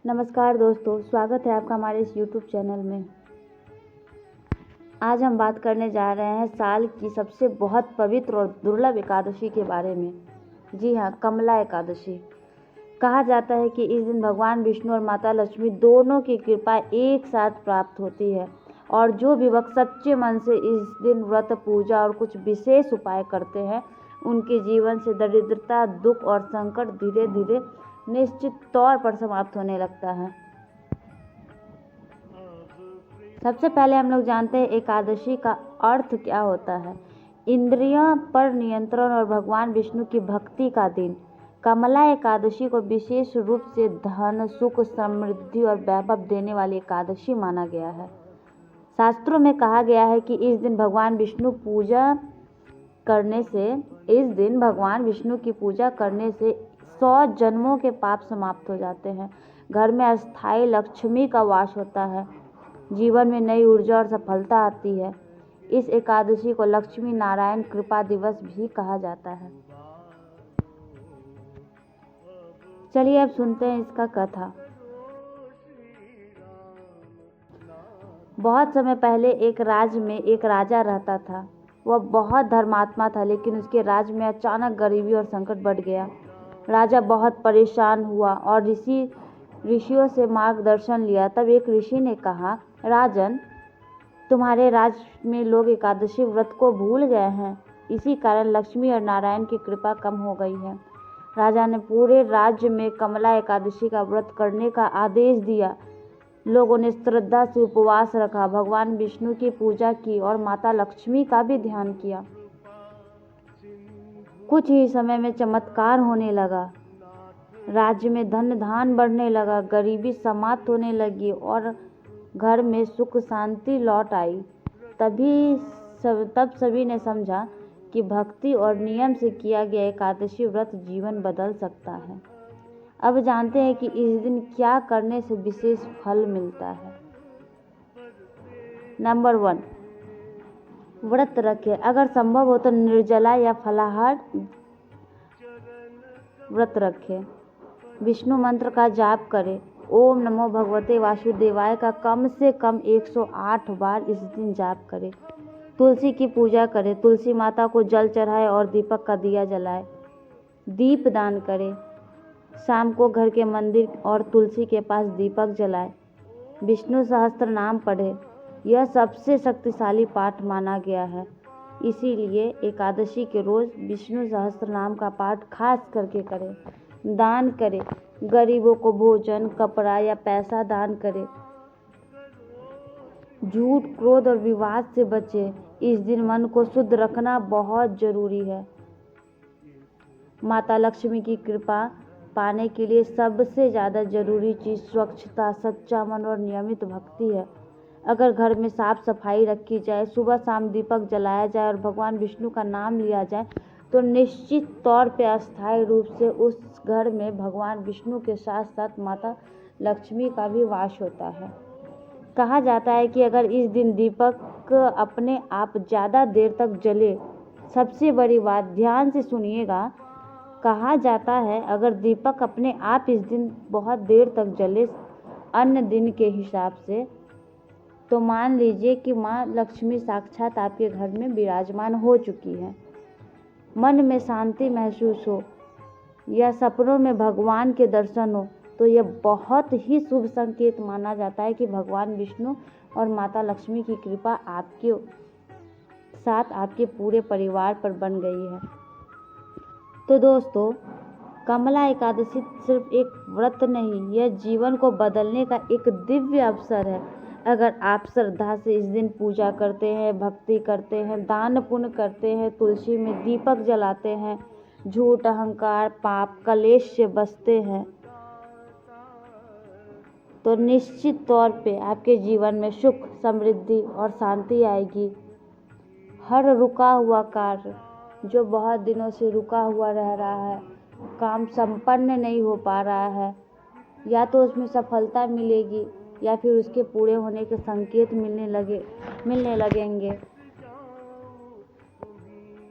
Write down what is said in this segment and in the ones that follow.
नमस्कार दोस्तों, स्वागत है आपका हमारे इस YouTube चैनल में। आज हम बात करने जा रहे हैं साल की सबसे बहुत पवित्र और दुर्लभ एकादशी के बारे में। जी हाँ, कमला एकादशी। कहा जाता है कि इस दिन भगवान विष्णु और माता लक्ष्मी दोनों की कृपा एक साथ प्राप्त होती है और जो भी भक्त सच्चे मन से इस दिन व्रत, पूजा और कुछ विशेष उपाय करते हैं, उनके जीवन से दरिद्रता, दुख और संकट धीरे धीरे निश्चित तौर पर समाप्त होने लगता है। सबसे पहले हम लोग जानते हैं एकादशी का अर्थ क्या होता है। इंद्रियों पर नियंत्रण और भगवान विष्णु की भक्ति का दिन। कमला एकादशी को विशेष रूप से धन, सुख, समृद्धि और वैभव देने वाली एकादशी माना गया है। शास्त्रों में कहा गया है कि इस दिन भगवान विष्णु की पूजा करने से 100 जन्मों के पाप समाप्त हो जाते हैं। घर में अस्थायी लक्ष्मी का वास होता है। जीवन में नई ऊर्जा और सफलता आती है। इस एकादशी को लक्ष्मी नारायण कृपा दिवस भी कहा जाता है। चलिए अब सुनते हैं इसका कथा। बहुत समय पहले एक राज्य में एक राजा रहता था। वह बहुत धर्मात्मा था, लेकिन उसके राज्य में अचानक गरीबी और संकट बढ़ गया। राजा बहुत परेशान हुआ और ऋषियों से मार्गदर्शन लिया। तब एक ऋषि ने कहा, राजन, तुम्हारे राज्य में लोग एकादशी व्रत को भूल गए हैं। इसी कारण लक्ष्मी और नारायण की कृपा कम हो गई है। राजा ने पूरे राज्य में कमला एकादशी का व्रत करने का आदेश दिया। लोगों ने श्रद्धा से उपवास रखा, भगवान विष्णु की पूजा की और माता लक्ष्मी का भी ध्यान किया। कुछ ही समय में चमत्कार होने लगा। राज्य में धन धान बढ़ने लगा, गरीबी समाप्त होने लगी और घर में सुख शांति लौट आई। तब सभी ने समझा कि भक्ति और नियम से किया गया एकादशी व्रत जीवन बदल सकता है। अब जानते हैं कि इस दिन क्या करने से विशेष फल मिलता है। नंबर 1, व्रत रखें। अगर संभव हो तो निर्जला या फलाहार व्रत रखें। विष्णु मंत्र का जाप करें। ओम नमो भगवते वासुदेवाय का कम से कम 108 बार इस दिन जाप करें। तुलसी की पूजा करें। तुलसी माता को जल चढ़ाएं और दीपक का दिया जलाएं। दीप दान करें। शाम को घर के मंदिर और तुलसी के पास दीपक जलाएं। विष्णु सहस्त्र नाम पढ़ें। यह सबसे शक्तिशाली पाठ माना गया है। इसीलिए एकादशी के रोज विष्णु सहस्त्र नाम का पाठ खास करके करें। दान करें। गरीबों को भोजन, कपड़ा या पैसा दान करें। झूठ, क्रोध और विवाद से बचें। इस दिन मन को शुद्ध रखना बहुत जरूरी है। माता लक्ष्मी की कृपा पाने के लिए सबसे ज़्यादा जरूरी चीज़ स्वच्छता, सच्चा मन और नियमित भक्ति है। अगर घर में साफ सफाई रखी जाए, सुबह शाम दीपक जलाया जाए और भगवान विष्णु का नाम लिया जाए, तो निश्चित तौर पे अस्थायी रूप से उस घर में भगवान विष्णु के साथ साथ माता लक्ष्मी का भी वास होता है। कहा जाता है कि अगर इस दिन दीपक अपने आप ज़्यादा देर तक जले, सबसे बड़ी बात ध्यान से सुनिएगा, कहा जाता है अगर दीपक अपने आप इस दिन बहुत देर तक जले अन्य दिन के हिसाब से, तो मान लीजिए कि माँ लक्ष्मी साक्षात आपके घर में विराजमान हो चुकी है। मन में शांति महसूस हो या सपनों में भगवान के दर्शन हो, तो यह बहुत ही शुभ संकेत माना जाता है कि भगवान विष्णु और माता लक्ष्मी की कृपा आपके साथ आपके पूरे परिवार पर बन गई है। तो दोस्तों, कमला एकादशी सिर्फ एक व्रत नहीं, यह जीवन को बदलने का एक दिव्य अवसर है। अगर आप श्रद्धा से इस दिन पूजा करते हैं, भक्ति करते हैं, दान पुण्य करते हैं, तुलसी में दीपक जलाते हैं, झूठ, अहंकार, पाप, कलेश से बचते हैं, तो निश्चित तौर पे आपके जीवन में सुख, समृद्धि और शांति आएगी। हर रुका हुआ कार्य जो बहुत दिनों से रुका हुआ रह रहा है, काम संपन्न नहीं हो पा रहा है, या तो उसमें सफलता मिलेगी या फिर उसके पूरे होने के संकेत मिलने लगेंगे।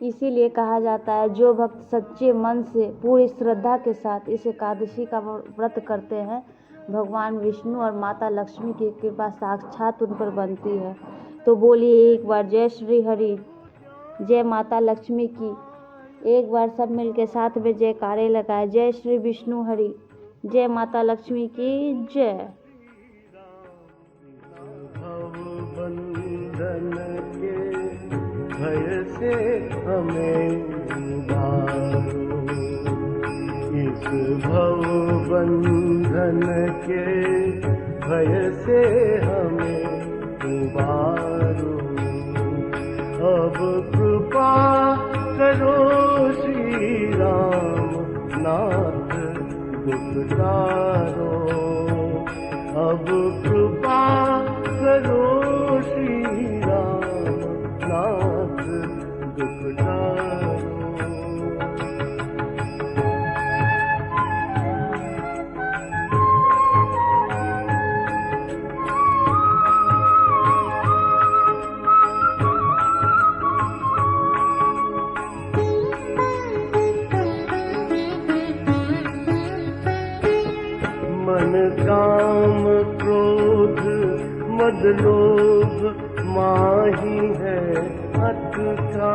इसीलिए कहा जाता है जो भक्त सच्चे मन से पूरी श्रद्धा के साथ इस एकादशी का व्रत करते हैं, भगवान विष्णु और माता लक्ष्मी की कृपा साक्षात उन पर बनती है। तो बोलिए एक बार जय श्री हरि, जय माता लक्ष्मी की। एक बार सब मिलके साथ में जयकारे लगाए, जय श्री विष्णु हरि, जय माता लक्ष्मी की जय। बंधन के भय से हमें उबारो, इस भव बंधन के भय से हमें उबारो। अब कृपा करो श्री राम नाथ दुख तारो, अब कृपा करो श्री राम नाथ दुख तारो। मन काम क्रोध मद लोभ माही है अटका,